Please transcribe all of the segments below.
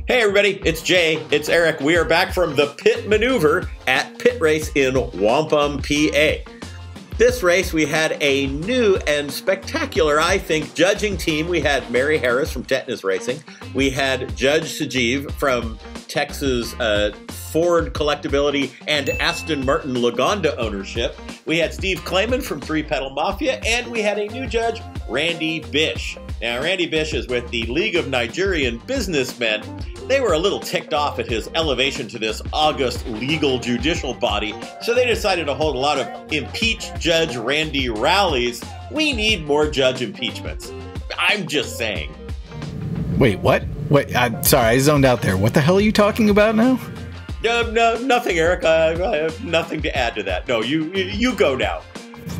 Hey everybody, it's Jay, it's Eric. We are back from the Pitt Maneuver at Pitt Race in Wampum, PA. This race, we had a new and spectacular, I think, judging team. We had Mary Harris from Tetanus Racing. We had Judge Sajeev from Texas Ford Collectability and Aston Martin Lagonda ownership. We had Steve Clayman from Three Pedal Mafia, and we had a new judge, Randy Bish. Now, Randy Bish is with the League of Nigerian Businessmen. They were a little ticked off at his elevation to this august legal judicial body, so they decided to hold a lot of impeach Judge Randy rallies. We need more judge impeachments. I'm just saying. Wait, what? Wait, I'm sorry, I zoned out there. What the hell are you talking about now? No, nothing, Eric. I have nothing to add to that. No, you go now.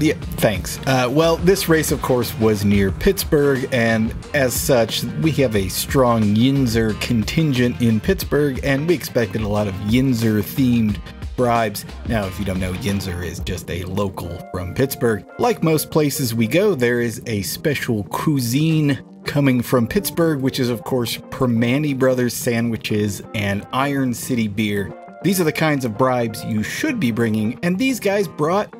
Yeah, thanks. Well, this race, of course, was near Pittsburgh, and as such, we have a strong Yinzer contingent in Pittsburgh, and we expected a lot of Yinzer-themed bribes. Now, if you don't know, Yinzer is just a local from Pittsburgh. Like most places we go, there is a special cuisine coming from Pittsburgh, which is, of course, Primanti Brothers sandwiches and Iron City beer. These are the kinds of bribes you should be bringing, and these guys brought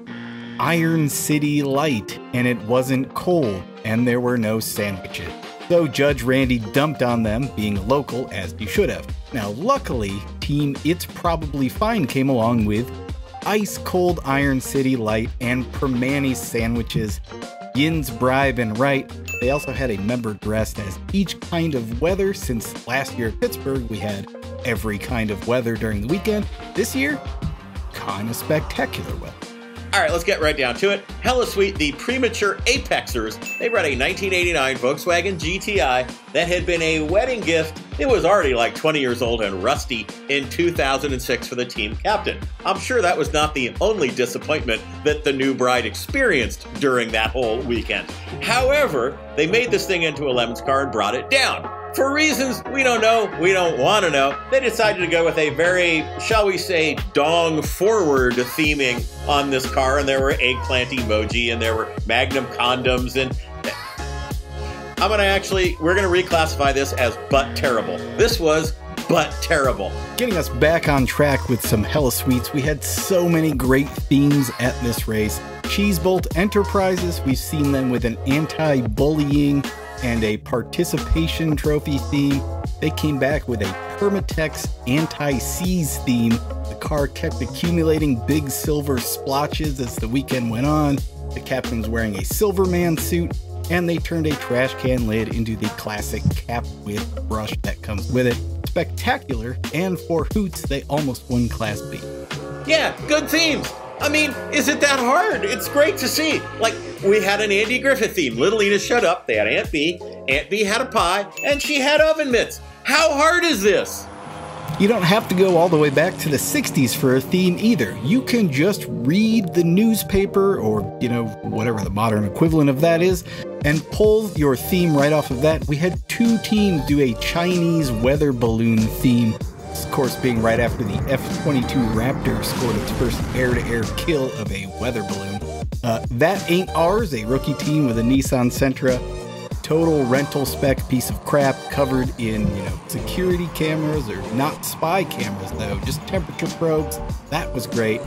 Iron City Light, and it wasn't cold, and there were no sandwiches. So Judge Randy dumped on them, being local, as you should have. Now, luckily, Team It's Probably Fine came along with ice cold Iron City Light and Primanti sandwiches, Yin's Bribe and Right. They also had a member dressed as each kind of weather. Since last year at Pittsburgh, we had every kind of weather during the weekend. This year, kind of spectacular weather. All right, let's get right down to it. Hella sweet, the premature Apexers. They brought a 1989 Volkswagen GTI that had been a wedding gift. It was already like 20 years old and rusty in 2006 for the team captain. I'm sure that was not the only disappointment that the new bride experienced during that whole weekend. However, they made this thing into a lemons car and brought it down. For reasons we don't know, we don't want to know, they decided to go with a very, shall we say, dong-forward theming on this car, and there were eggplant emoji, and there were Magnum condoms, and we're going to reclassify this as butt terrible. This was butt terrible. Getting us back on track with some hella sweets, we had so many great themes at this race. Cheese Bolt Enterprises, we've seen them with an anti-bullying and a participation trophy theme. They came back with a Permatex anti-seize theme. The car kept accumulating big silver splotches as the weekend went on. The captain's wearing a Silverman suit, and they turned a trash can lid into the classic cap with brush that comes with it. Spectacular, and for hoots, they almost won Class B. Yeah, good themes. I mean, is it that hard? It's great to see. Like, we had an Andy Griffith theme. Little Ina showed up. They had Aunt B. Aunt B had a pie, and she had oven mitts. How hard is this? You don't have to go all the way back to the 60s for a theme either. You can just read the newspaper or, whatever the modern equivalent of that is, and pull your theme right off of that. We had two teams do a Chinese weather balloon theme. Of course, being right after the F-22 Raptor scored its first air-to-air kill of a weather balloon. That Ain't Ours, a rookie team with a Nissan Sentra. Total rental spec piece of crap covered in, security cameras, or not spy cameras though, just temperature probes. That was great.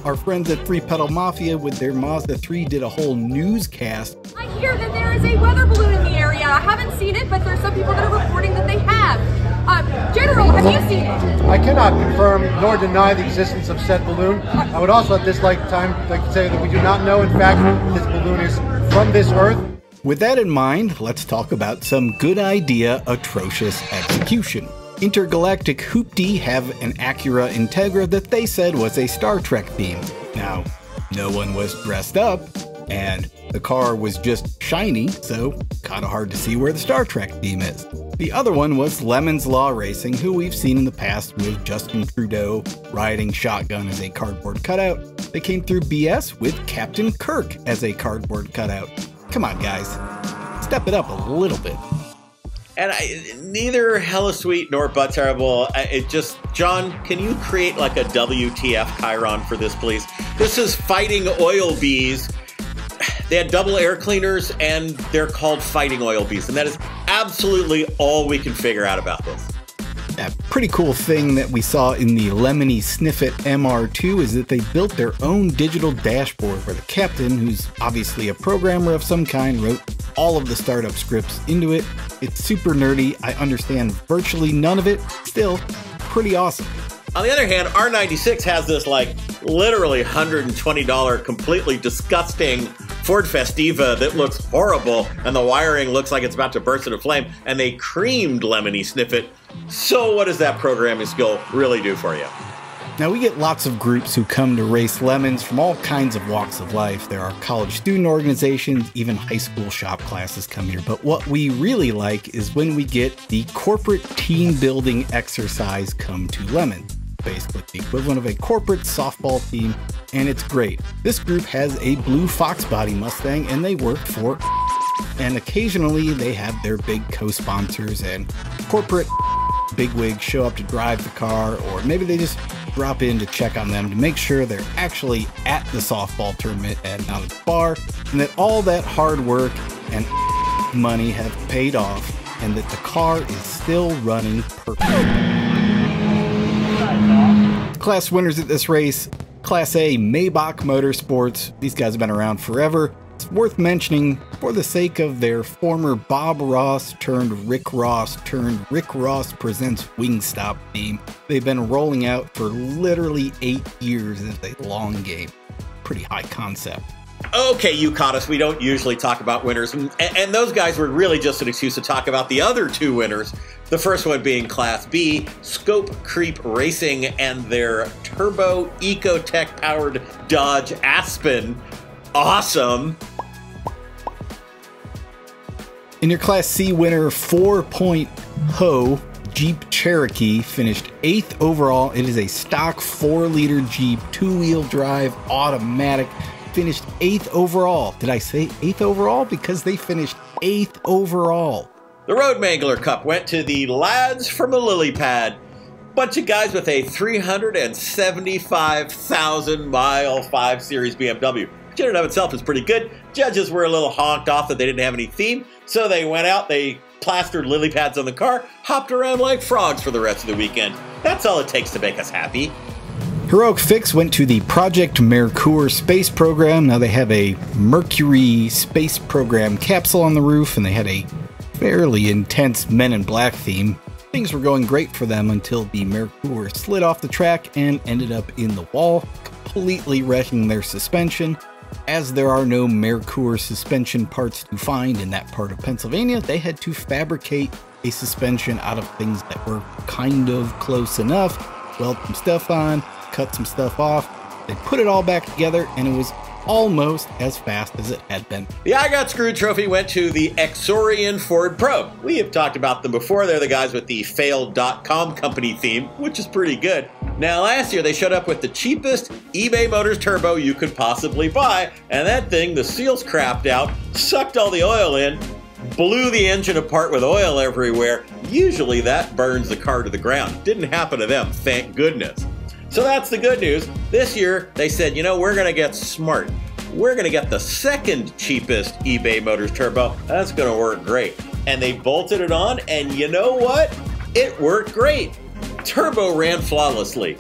Our friends at Three Pedal Mafia with their Mazda 3 did a whole newscast. I hear that there is a weather balloon in the area. I haven't seen it, but there's some people that are reporting that they have. General, have you seen it? I cannot confirm nor deny the existence of said balloon. I would also at this like to say that we do not know, in fact, this balloon is from this earth. With that in mind, let's talk about some good idea, atrocious execution. Intergalactic Hoopty have an Acura Integra that they said was a Star Trek theme. Now, no one was dressed up, and the car was just shiny, so kinda hard to see where the Star Trek theme is. The other one was Lemons Law Racing, who we've seen in the past with Justin Trudeau riding shotgun as a cardboard cutout. They came through BS with Captain Kirk as a cardboard cutout. Come on, guys. Step it up a little bit. And neither hella sweet nor butt terrible. John, can you create like a WTF Chiron for this, please? This is Fighting Oil Bees. They had double air cleaners, and they're called Fighting Oil Bees. And that is absolutely all we can figure out about this. A pretty cool thing that we saw in the Lemony Sniffit MR2 is that they built their own digital dashboard where the captain, who's obviously a programmer of some kind, wrote all of the startup scripts into it. It's super nerdy. I understand virtually none of it. Still, pretty awesome. On the other hand, R96 has this like literally $120 completely disgusting Ford Festiva that looks horrible, and the wiring looks like it's about to burst into flame, and they creamed Lemony Sniffit. So what does that programming skill really do for you? Now, we get lots of groups who come to race lemons from all kinds of walks of life. There are college student organizations, even high school shop classes come here. But what we really like is when we get the corporate team building exercise come to lemons. Basically the equivalent of a corporate softball team, and it's great. This group has a blue Fox body Mustang, and they work for and occasionally they have their big co-sponsors and corporate bigwigs show up to drive the car, or maybe they just drop in to check on them to make sure they're actually at the softball tournament and not at the bar, and that all that hard work and money have paid off, and that the car is still running perfectly. Class winners at this race: Class A Maybach Motorsports. These guys have been around forever. It's worth mentioning for the sake of their former Bob Ross turned Rick Ross Presents Wingstop theme. They've been rolling out for literally 8 years as a long game. Pretty high concept. Okay, you caught us. We don't usually talk about winners, and those guys were really just an excuse to talk about the other two winners. The first one being Class B, Scope Creep Racing and their turbo Ecotech powered Dodge Aspen. Awesome. In your Class C winner, 4-point Ho Jeep Cherokee finished 8th overall. It is a stock 4-liter Jeep, 2-wheel drive, automatic. Finished 8th overall. Did I say 8th overall? Because they finished 8th overall. The Road Mangler Cup went to the lads from a lily pad. Bunch of guys with a 375,000-mile 5 Series BMW. Which in and of itself is pretty good. Judges were a little honked off that they didn't have any theme, so they went out, they plastered lily pads on the car, hopped around like frogs for the rest of the weekend. That's all it takes to make us happy. Heroic Fix went to the Project Mercure space program. Now they have a Mercury space program capsule on the roof, and they had a fairly intense Men in Black theme. Things were going great for them until the Mercure slid off the track and ended up in the wall, completely wrecking their suspension. As there are no Mercure suspension parts to find in that part of Pennsylvania, they had to fabricate a suspension out of things that were kind of close enough, weld some stuff on, cut some stuff off. They put it all back together, and it was almost as fast as it had been. The I Got Screwed trophy went to the Exorian Ford Probe. We have talked about them before. They're the guys with the failed.com company theme, which is pretty good. Now, last year they showed up with the cheapest eBay Motors turbo you could possibly buy, and that thing, the seals crapped out, sucked all the oil in, blew the engine apart with oil everywhere. Usually that burns the car to the ground. Didn't happen to them, thank goodness. So that's the good news. This year, they said, you know, we're going to get smart. We're going to get the second cheapest eBay Motors turbo. That's going to work great. And they bolted it on, and you know what? It worked great. Turbo ran flawlessly.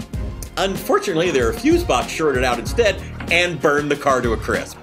Unfortunately, their fuse box shorted out instead and burned the car to a crisp.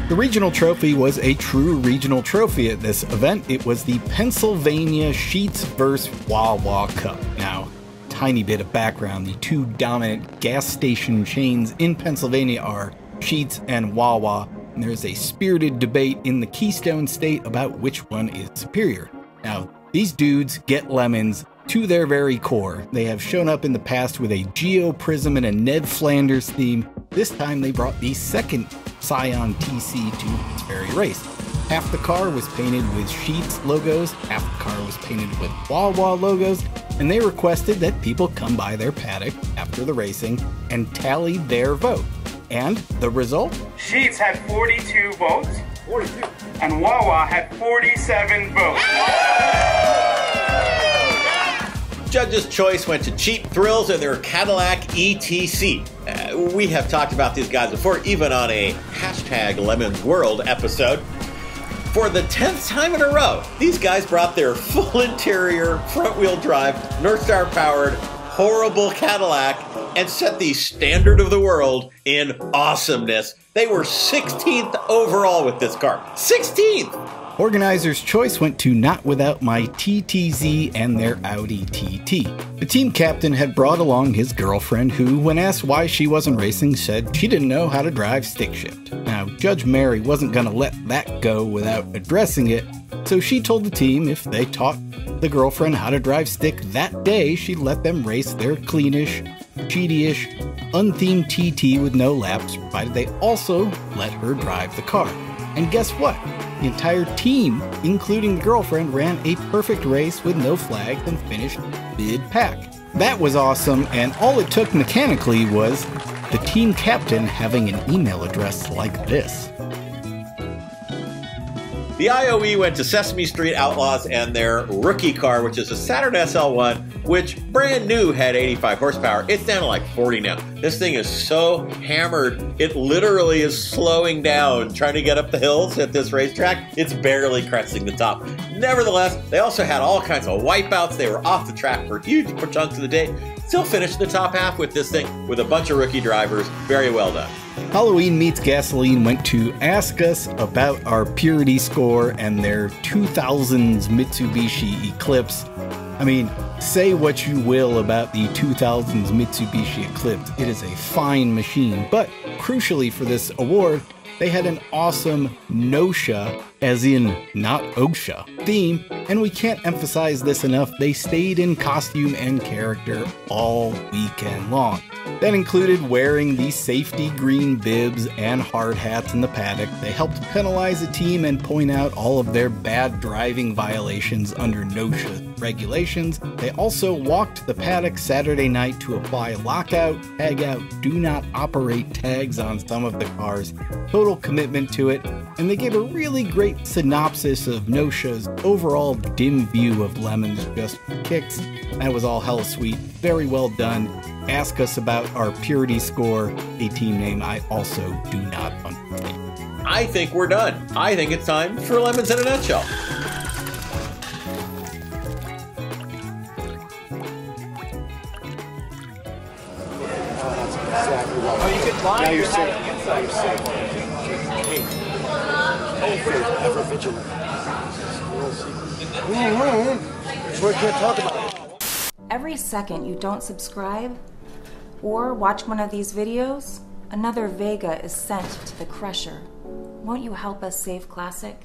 The regional trophy was a true regional trophy at this event. It was the Pennsylvania Sheetz vs. Wawa Cup. Now, tiny bit of background. The two dominant gas station chains in Pennsylvania are Sheetz and Wawa, and there's a spirited debate in the Keystone State about which one is superior. Now, these dudes get lemons to their very core. They have shown up in the past with a Geo Prism and a Ned Flanders theme. This time they brought the second Scion TC to this very race. Half the car was painted with Sheetz logos, half the car was painted with Wawa logos, and they requested that people come by their paddock after the racing and tally their vote. And the result? Sheetz had 42 votes. 42. And Wawa had 47 votes. Judge's choice went to Cheap Thrills and their Cadillac ETC. We have talked about these guys before, even on a #LemonsWorld episode. For the 10th time in a row, these guys brought their full interior, front-wheel drive, North Star powered, horrible Cadillac and set the standard of the world in awesomeness. They were 16th overall with this car. 16th! Organizer's choice went to Not Without My TTZ and their Audi TT. The team captain had brought along his girlfriend who, when asked why she wasn't racing, said she didn't know how to drive stick shift. Now, Judge Mary wasn't going to let that go without addressing it, so she told the team if they taught the girlfriend how to drive stick that day, she'd let them race their cleanish, cheaty-ish, unthemed TT with no laps, provided they also let her drive the car. And guess what? The entire team, including the girlfriend, ran a perfect race with no flags and finished mid-pack. That was awesome, and all it took mechanically was the team captain having an email address like this. The IOE went to Sesame Street Outlaws and their rookie car, which is a Saturn SL1, which brand new had 85 horsepower. It's down to like 40 now. This thing is so hammered, it literally is slowing down, trying to get up the hills at this racetrack. It's barely cresting the top. Nevertheless, they also had all kinds of wipeouts. They were off the track for huge chunks of the day. Still finished the top half with this thing with a bunch of rookie drivers. Very well done. Halloween Meets Gasoline went to ask us about our purity score and their 2000s Mitsubishi Eclipse. I mean, say what you will about the 2000s Mitsubishi Eclipse. It is a fine machine, but crucially for this award, they had an awesome NOSHA, as in not OSHA, theme, and we can't emphasize this enough, they stayed in costume and character all weekend long. That included wearing the safety green bibs and hard hats in the paddock. They helped penalize the team and point out all of their bad driving violations under NOSHA regulations. They also walked the paddock Saturday night to apply lockout, tagout, do not operate tags on some of the cars. Total commitment to it, and they gave a really great synopsis of NOSHA's overall dim view of lemons just for kicks. That was all hella sweet, very well done. Ask us about our purity score, a team name I also do not understand. I think we're done. I think it's time for Lemons in a Nutshell. Exactly right. Oh, you could lie. Now you're You're safe. hiding inside. Hey, ever vigilant. That's what I can't talk about. Every second you don't subscribe or watch one of these videos, another Vega is sent to the crusher. Won't you help us save Classic?